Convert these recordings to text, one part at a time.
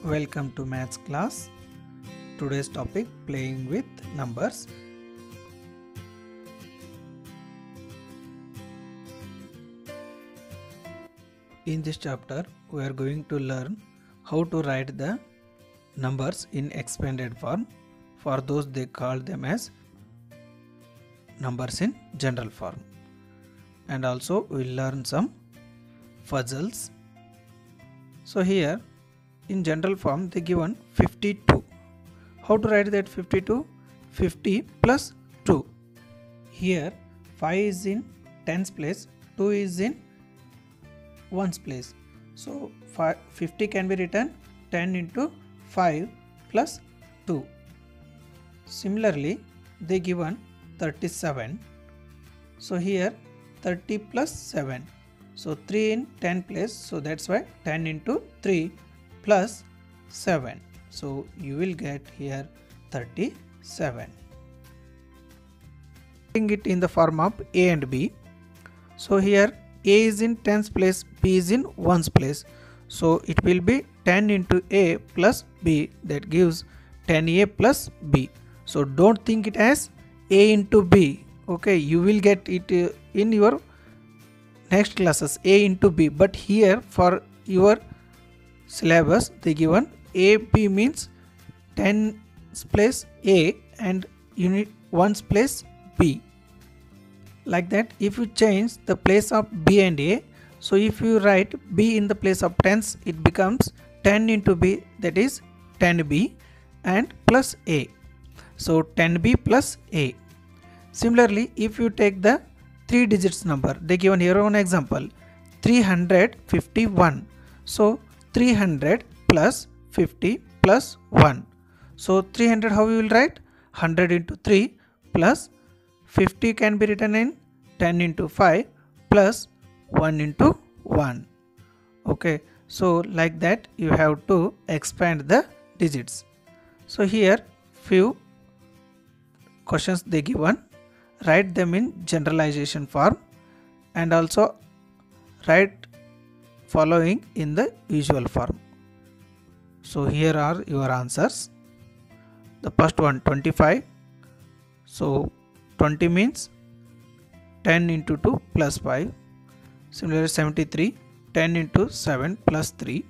Welcome to maths class. Today's topic, playing with numbers. In this chapter we are going to learn how to write the numbers in expanded form. For those they call them as numbers in general form. And also we will learn some puzzles. So here in general form they given 52. How to write that 52? 50 plus 2. Here 5 is in tens place, 2 is in ones place. So 50 can be written 10 into 5 plus 2. Similarly they given 37. So here 30 plus 7. So 3 in 10 place. So that's why 10 into 3 plus 7. So you will get here 37. Putting it in the form of A and B. So here A is in tens place, B is in ones place. So it will be 10 into A plus B, that gives 10A plus B. So don't think it as A into B. Okay, you will get it in your next classes, A into B. But here for your syllabus they given AB means 10's place A and unit 1's place B. Like that, if you change the place of B and A, so if you write B in the place of tens, it becomes 10 into B, that is 10B and plus A. So 10B plus A. Similarly, if you take the 3 digits number, they given here one example 351. So 300 plus 50 plus 1. So 300 how you will write? 100 into 3 plus 50 can be written in 10 into 5 plus 1 into 1. Okay, so like that you have to expand the digits. So here few questions they given, write them in generalization form and also write following in the usual form. So here are your answers. The first one 25. So 20 means 10 into 2 plus 5. Similarly 73, 10 into 7 plus 3.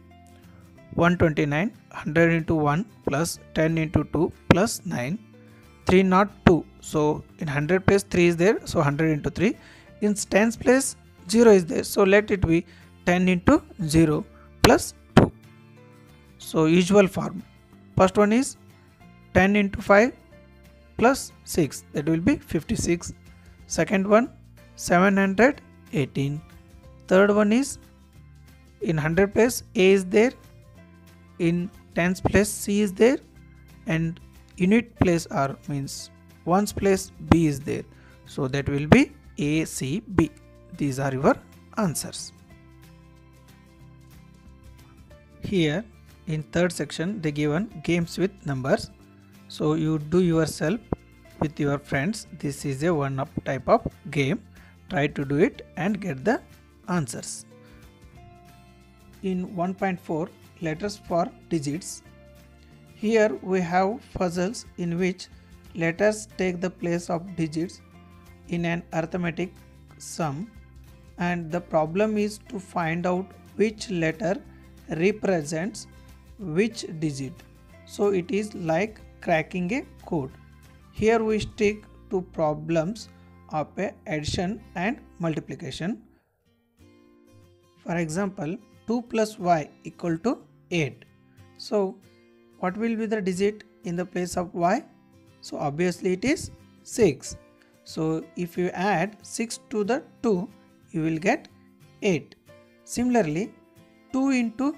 129, 100 into 1 plus 10 into 2 plus 9. 302. So in 100 place 3 is there, so 100 into 3. In tens place 0 is there, so let it be 10 into 0 plus 2. So usual form. First one is 10 into 5 plus 6, that will be 56. Second one 718. Third one is in 100 place A is there, in tens place C is there, and unit place R means ones place B is there. So that will be A, C, B. These are your answers. Here in third section they given games with numbers. So you do yourself with your friends. This is a one type of game. Try to do it and get the answers. In 1.4 letters for digits, here we have puzzles in which letters take the place of digits in an arithmetic sum, and the problem is to find out which letter represents which digit. So it is like cracking a code. Here we stick to problems of addition and multiplication. For example, 2 plus y equal to 8. So what will be the digit in the place of y? So obviously it is 6. So if you add 6 to the 2, you will get 8. Similarly, 2 into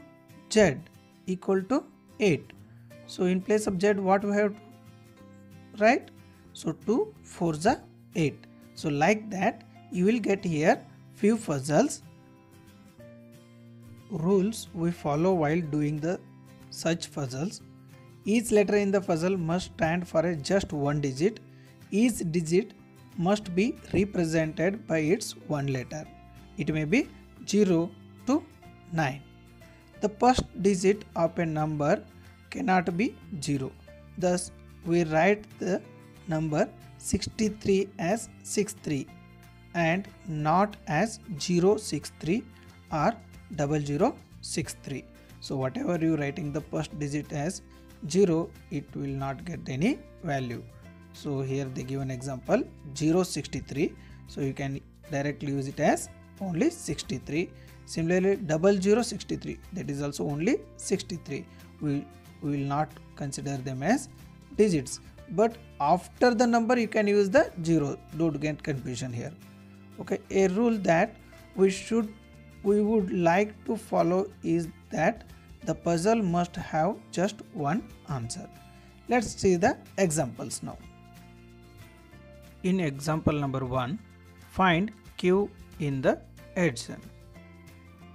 z equal to 8. So in place of z what we have to write? So 2 4s are 8. So like that you will get here few puzzles. Rules we follow while doing the such puzzles. Each letter in the puzzle must stand for a just one digit. Each digit must be represented by its one letter. It may be 0 to 9. The first digit of a number cannot be 0. Thus, we write the number 63 as 63 and not as 063 or 0063. So whatever you writing the first digit as 0, it will not get any value. So here they give an example 063. So you can directly use it as only 63. Similarly 0063, that is also only 63. We will not consider them as digits. But after the number you can use the 0. Don't get confusion here. Okay, a rule that we would like to follow is that the puzzle must have just one answer. Let's see the examples now. In example number 1, find Q in the addition.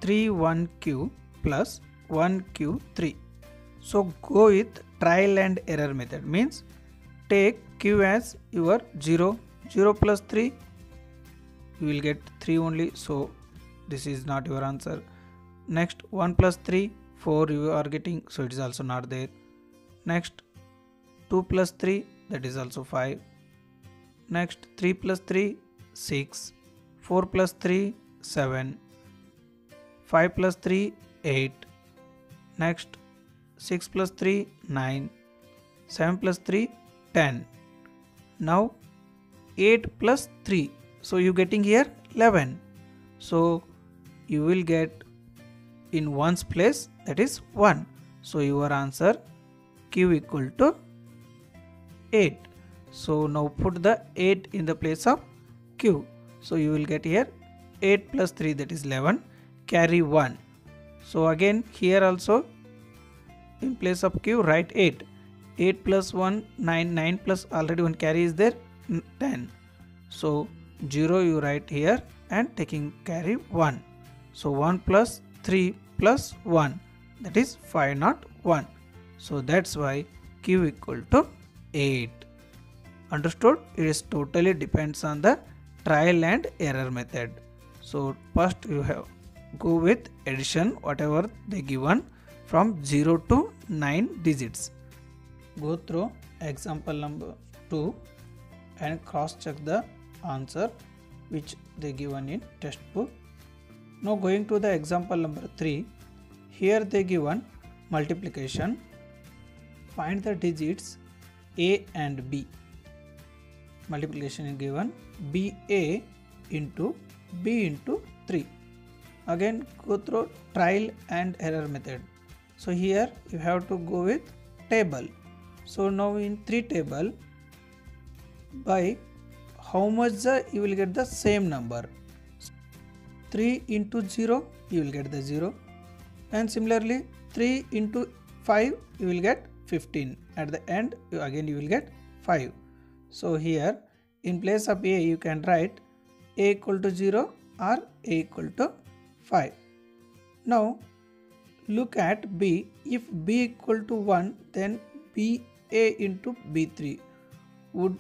31Q plus 1Q3. So go with trial and error method, means take Q as your 0, 0 plus 3, you will get 3 only, so this is not your answer. Next 1 plus 3, 4 you are getting, so it is also not there. Next 2 plus 3, that is also 5. Next 3 plus 3, 6. 4 plus 3, 7. 5 plus 3, 8. Next 6 plus 3, 9. 7 plus 3, 10. Now 8 plus 3. So you getting here 11. So you will get in ones place, that is 1. So your answer Q equal to 8. So now put the 8 in the place of Q. So you will get here 8 plus 3, that is 11, carry 1. So again here also in place of Q write 8. 8 plus 1, 9, 9 plus already 1 carry is there, 10. So 0 you write here and taking carry 1. So 1 plus 3 plus 1, that is 5, not 1. So that's why Q equal to 8. Understood? It is totally depends on the trial and error method. So first you have go with addition, whatever they given from 0 to 9 digits. Go through example number 2 and cross check the answer which they given in textbook. Now going to the example number 3, here they given multiplication. Find the digits A and B. Multiplication is given BA into B into 3. Again go through trial and error method. So here you have to go with table. So now in 3 table, by how much you will get the same number. 3 into 0 you will get the 0, and similarly 3 into 5 you will get 15. At the end again you will get 5. So here in place of A you can write A equal to 0 or A equal to 5. Now look at B. If B equal to 1, then BA into B3 would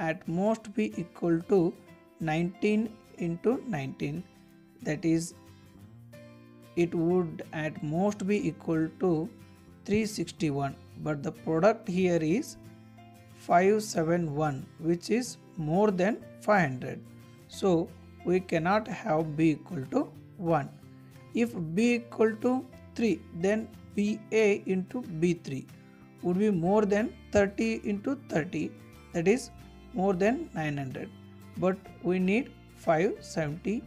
at most be equal to 19 into 19, that is it would at most be equal to 361, but the product here is 571, which is more than 500. So we cannot have B equal to 1. If B equal to 3, then BA into B3 would be more than 30 into 30, that is more than 900, but we need 570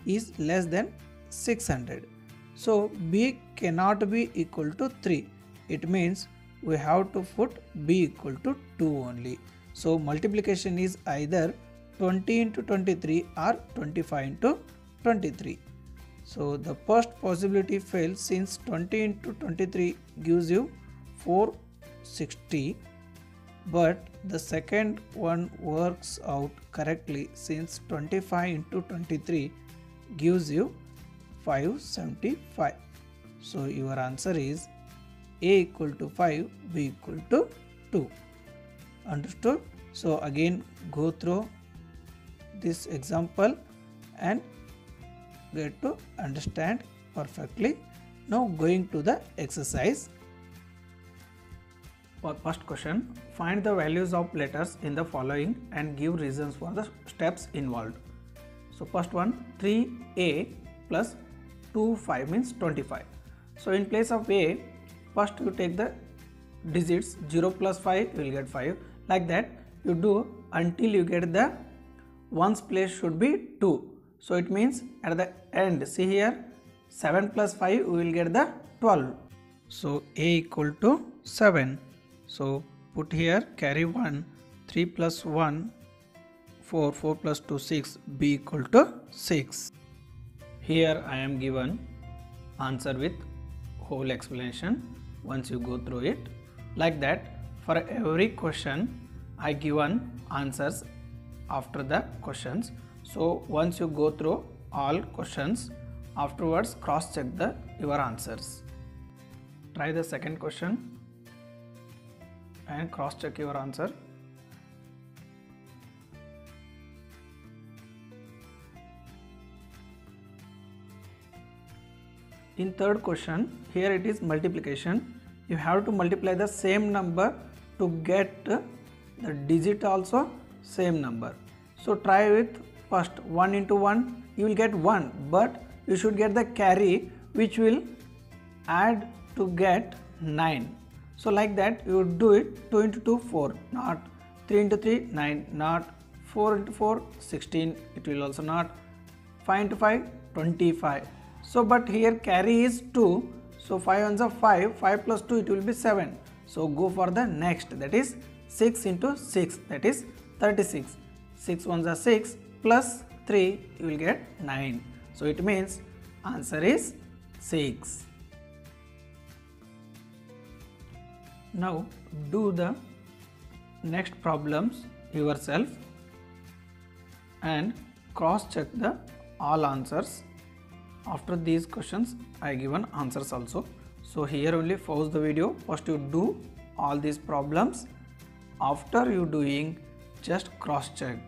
is less than 600. So B cannot be equal to 3. It means we have to put B equal to 2 only. So multiplication is either 20 into 23 or 25 into 23. So the first possibility fails since 20 into 23 gives you 460. But the second one works out correctly since 25 into 23 gives you 575. So your answer is A equal to 5, B equal to 2. Understood? So again go through this example and get to understand perfectly. Now going to the exercise. For first question, find the values of letters in the following and give reasons for the steps involved. So first one, 3a plus 2 5 means 25. So in place of a, first you take the digits 0 plus 5, you will get 5. Like that you do until you get the ones place should be 2. So it means at the end, see here, 7 plus 5 we will get the 12. So a equal to 7. So put here carry 1, 3 plus 1, 4, 4 plus 2, 6, b equal to 6. Here I am given answer with whole explanation once you go through it. Like that for every question I given answers after the questions. So once you go through all questions, afterwards cross check your answers. Try the second question and cross check your answer. In third question, here it is multiplication. You have to multiply the same number to get the digit also same number. So try with first 1 into 1, you will get 1, but you should get the carry which will add to get 9. So like that you do it. 2 into 2 4, not 3 into 3 9, not 4 into 4 16, it will also not 5 into 5 25. So but here carry is 2, so 5 ones are 5, 5 plus 2 it will be 7. So go for the next, that is 6 into 6, that is 36. 6 ones are 6 plus 3 you will get 9. So it means answer is 6. Now do the next problems yourself and cross check the all answers. After these questions I given answers also. So here only pause the video. First you do all these problems. After you doing, just cross check.